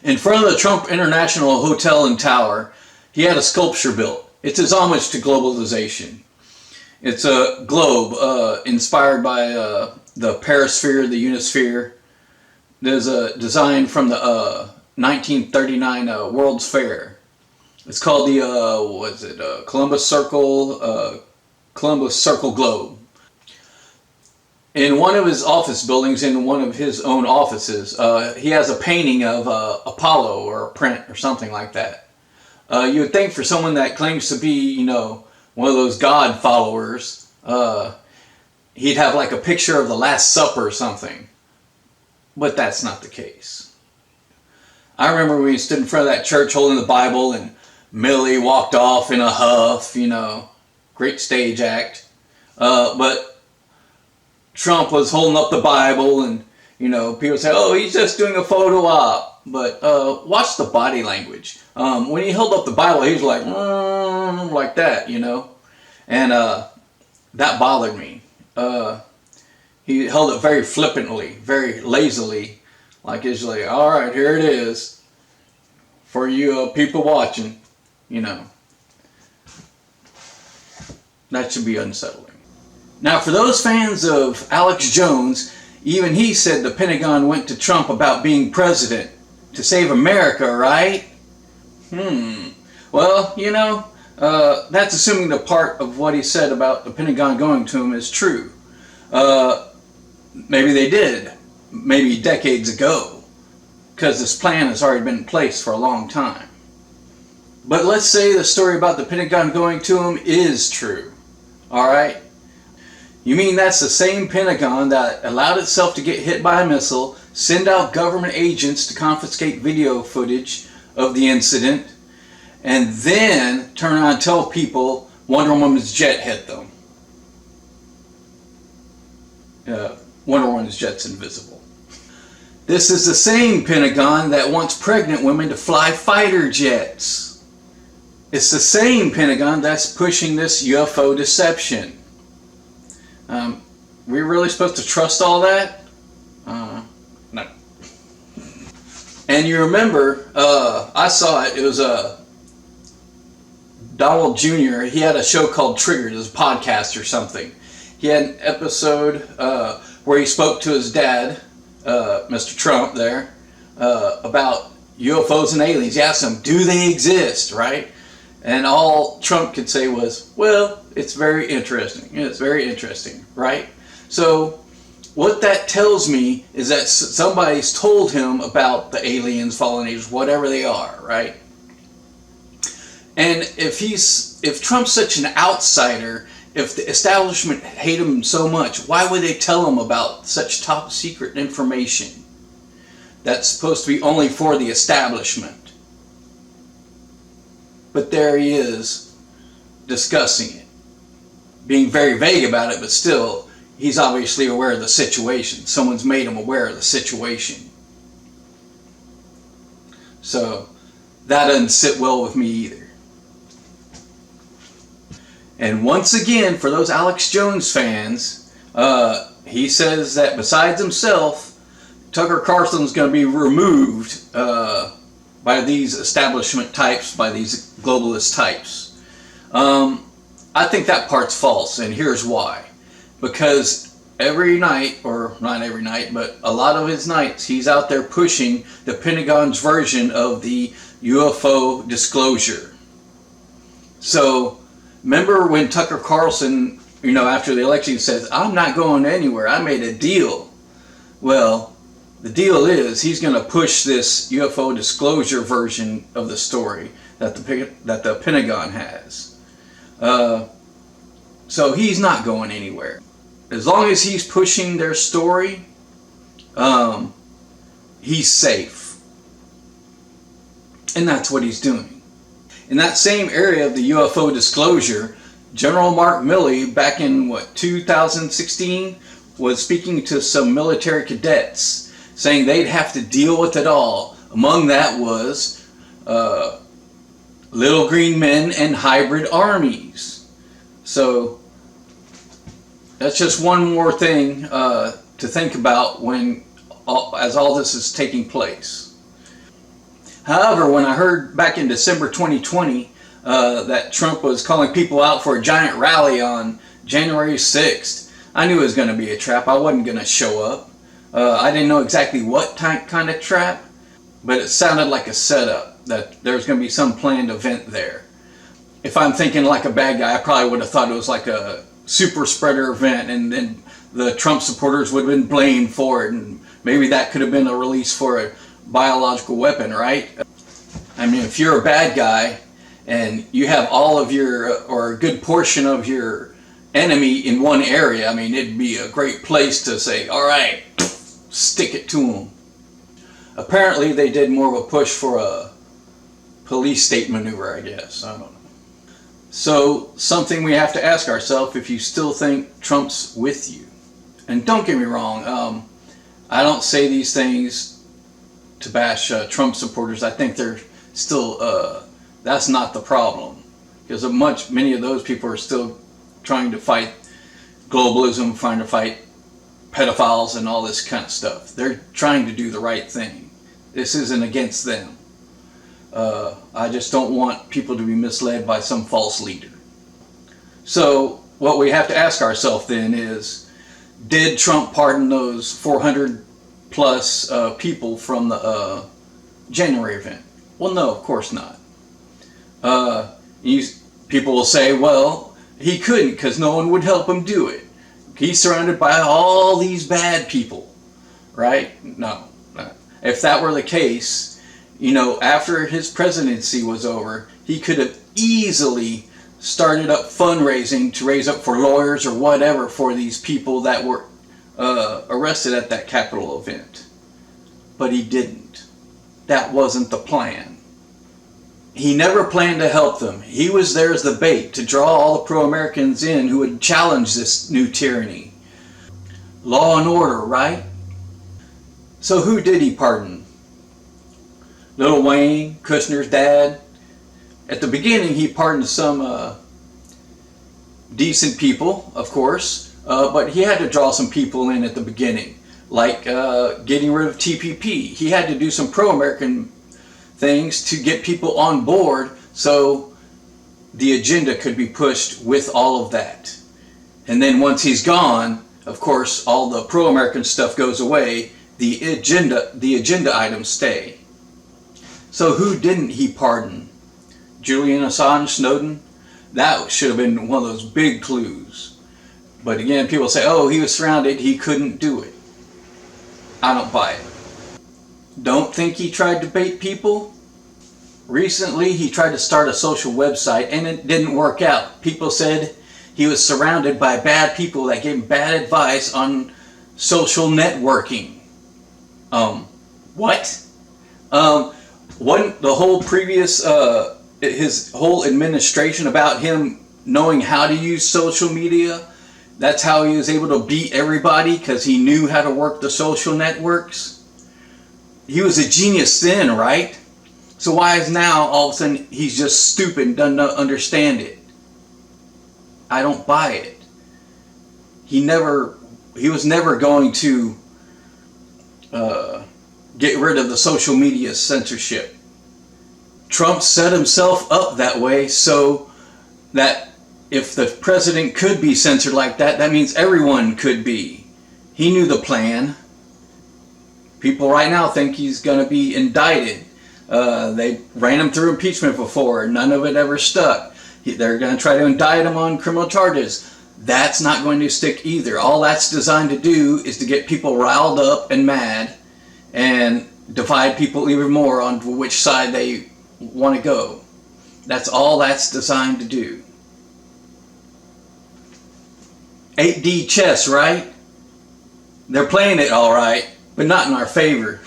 In front of the Trump International Hotel and Tower, he had a sculpture built. It's his homage to globalization. It's a globe inspired by the Perisphere, the Unisphere. There's a design from the 1939 World's Fair. It's called the Columbus Circle Globe. In one of his office buildings, in one of his own offices, he has a painting of Apollo or a print or something like that. You would think for someone that claims to be, one of those God followers, he'd have like a picture of the Last Supper or something. But that's not the case. I remember when we stood in front of that church holding the Bible and Millie walked off in a huff, great stage act. But Trump was holding up the Bible and, people say, oh, he's just doing a photo op. But watch the body language. When he held up the Bible, he was like that, And that bothered me. He held it very flippantly, very lazily. Like it's like, all right, here it is. For you people watching, That should be unsettling. Now, for those fans of Alex Jones, even he said the Pentagon went to Trump about being president to save America, right? Well, that's assuming the part of what he said about the Pentagon going to him is true. Maybe they did, maybe decades ago, because this plan has already been in place for a long time. But let's say the story about the Pentagon going to him is true, all right? You mean that's the same Pentagon that allowed itself to get hit by a missile, send out government agents to confiscate video footage of the incident, and then turn around and tell people Wonder Woman's jet hit them? Wonder Woman's jet's invisible. This is the same Pentagon that wants pregnant women to fly fighter jets. It's the same Pentagon that's pushing this UFO deception. We really supposed to trust all that? No. And you remember, I saw it. It was Donald Jr. He had a show called Triggered. It was a podcast or something. He had an episode where he spoke to his dad, Mr. Trump there, about UFOs and aliens. He asked him, do they exist, right? And all Trump could say was, well, it's very interesting. It's very interesting, right? So what that tells me is that somebody's told him about the aliens, fallen angels, whatever they are, right? And if Trump's such an outsider, if the establishment hate him so much, why would they tell him about such top secret information that's supposed to be only for the establishment? But there he is discussing it, being very vague about it, but still, he's obviously aware of the situation. Someone's made him aware of the situation. So that doesn't sit well with me either. And once again, for those Alex Jones fans, he says that besides himself, Tucker Carlson's going to be removed by these establishment types, by these globalist types. I think that part's false, and here's why. Because every night, or not every night, but a lot of his nights, he's out there pushing the Pentagon's version of the UFO disclosure. So, remember when Tucker Carlson, after the election says, I'm not going anywhere, I made a deal. Well, the deal is he's going to push this UFO disclosure version of the story that the Pentagon has. So he's not going anywhere. As long as he's pushing their story, he's safe. And that's what he's doing. In that same area of the UFO disclosure, General Mark Milley, back in 2016, was speaking to some military cadets, saying they'd have to deal with it all. Among that was little green men and hybrid armies. So that's just one more thing to think about as all this is taking place. However, when I heard back in December 2020 that Trump was calling people out for a giant rally on January 6th, I knew it was going to be a trap. I wasn't going to show up. I didn't know exactly what kind of trap, but it sounded like a setup, that there was going to be some planned event there. If I'm thinking like a bad guy, I probably would have thought it was like a super spreader event, and then the Trump supporters would have been blamed for it, and maybe that could have been a release for a biological weapon, right? I mean, if you're a bad guy and you have all of your, or a good portion of your enemy in one area, I mean, it'd be a great place to say, all right, stick it to them. Apparently, they did more of a push for a police state maneuver, I guess. I don't know. So, something we have to ask ourselves, if you still think Trump's with you. And don't get me wrong, I don't say these things to bash Trump supporters. I think they're still, that's not the problem. Because many of those people are still trying to fight globalism, trying to fight pedophiles and all this kind of stuff. They're trying to do the right thing. This isn't against them. I just don't want people to be misled by some false leader. So what we have to ask ourselves then is, did Trump pardon those 400 plus people from the January event? Well, no, of course not. People will say, well, he couldn't because no one would help him do it. He's surrounded by all these bad people, right? No. If that were the case, after his presidency was over, he could have easily started up fundraising to raise up for lawyers or whatever for these people that were arrested at that Capitol event. But he didn't. That wasn't the plan. He never planned to help them. He was there as the bait to draw all the pro-Americans in who would challenge this new tyranny. Law and order, right? So who did he pardon? Lil Wayne, Kushner's dad. At the beginning, he pardoned some decent people, of course, but he had to draw some people in at the beginning, like getting rid of TPP. He had to do some pro-American things to get people on board so the agenda could be pushed with all of that. And then once he's gone, of course, all the pro-American stuff goes away. The agenda items stay. So who didn't he pardon? Julian Assange, Snowden? That should have been one of those big clues. But again, people say, oh, he was surrounded, he couldn't do it. I don't buy it. Don't think he tried to bait people? Recently, he tried to start a social website and it didn't work out. People said he was surrounded by bad people that gave him bad advice on social networking. What? The whole previous, his whole administration about him knowing how to use social media, that's how he was able to beat everybody, because he knew how to work the social networks. He was a genius then, right? So why is now all of a sudden he's just stupid and doesn't understand it? I don't buy it. He was never going to get rid of the social media censorship. Trump set himself up that way so that if the president could be censored like that, that means everyone could be. He knew the plan. People right now think he's going to be indicted. They ran him through impeachment before. None of it ever stuck. They're going to try to indict him on criminal charges. That's not going to stick either. All that's designed to do is to get people riled up and mad and divide people even more on which side they want to go. That's all that's designed to do. 8D chess, right? They're playing it all right, but not in our favor.